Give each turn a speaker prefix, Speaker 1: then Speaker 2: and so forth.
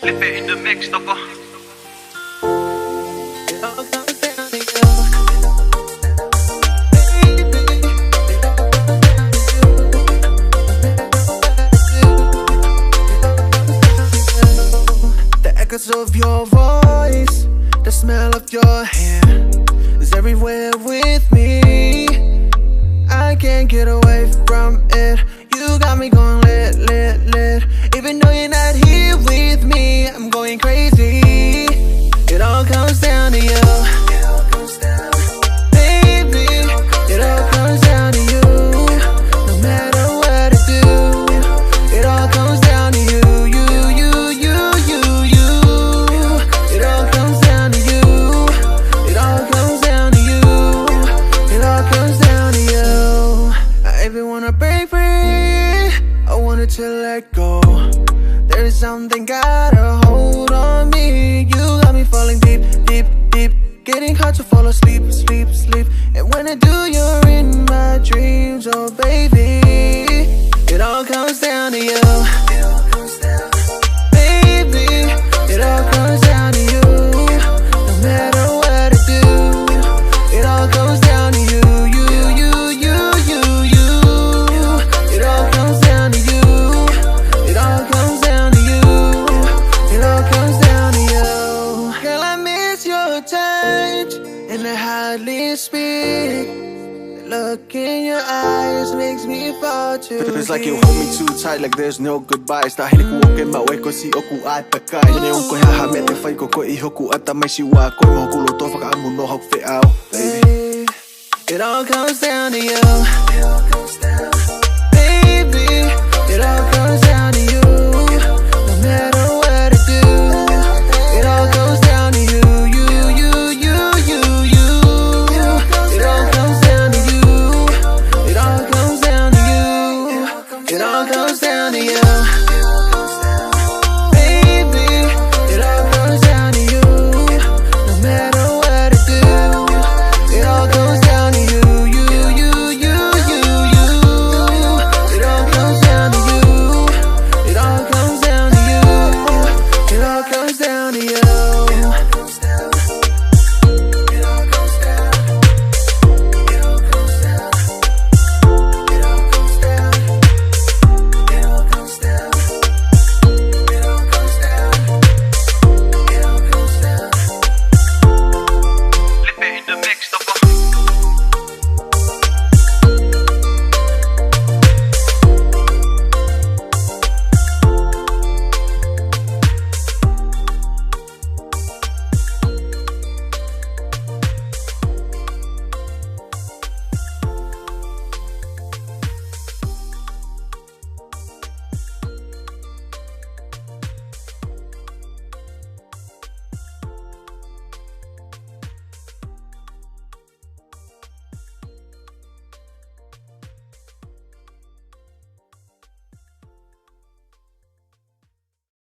Speaker 1: Flip it in the mix, tokko.
Speaker 2: The echoes of your voice, the smell of your hair is everywhere with me. I can't get away from it. You got me going lit, lit, lit. Even though you're not here with me, I'm going crazy. It all comes down to you, baby. It all comes down to you. No matter what I do, it all comes down to you, you, you, you, you, you. It all comes down to you. It all comes down to you. It all comes down to you. I even wanna break free. I wanted to let go. There's something got a hold on me. You got me falling deep, deep, deep. Getting hard to fall asleep, sleep, sleep. And when I do, you're in my dreams, oh baby. It all comes down to you, baby. It all comes down to you. No matter what I do, it all comes down to you, you, you, you, you, you. It all comes down to you. It all comes down to you. It all comes down to you. Girl, I miss your touch, and I hardly speak. The look in your eyes makes me fall too deep.
Speaker 3: Feels like you hold me too tight, like there's no goodbyes. Dahil kuoken ma weko si oku at pakai. Hine ko ha me te fai ko ihoku at mai si wa ko mo kulo to faka amu no hok fe out, baby.
Speaker 2: It all comes down to you.